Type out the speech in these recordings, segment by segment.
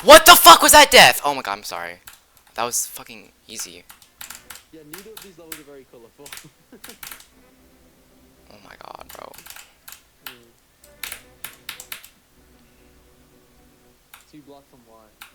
What the fuck was that death? Oh my god, I'm sorry. That was fucking easy. Yeah, neither of these levels are very colorful. Oh my god, bro. Two blocks from Y.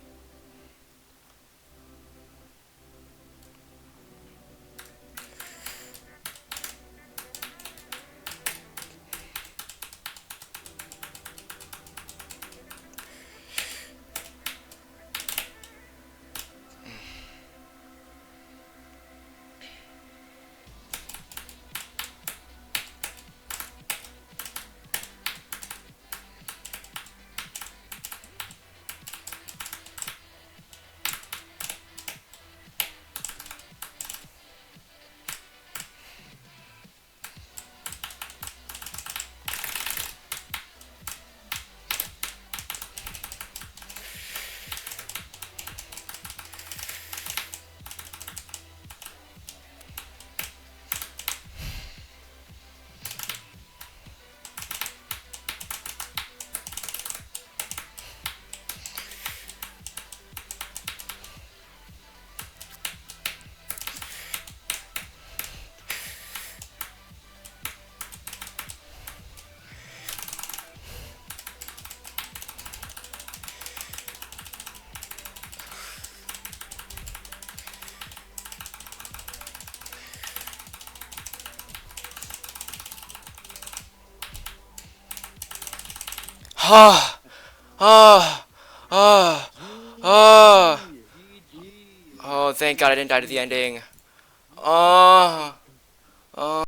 Oh, oh, oh, oh, GG. oh, thank god I didn't die to the ending. Oh, oh.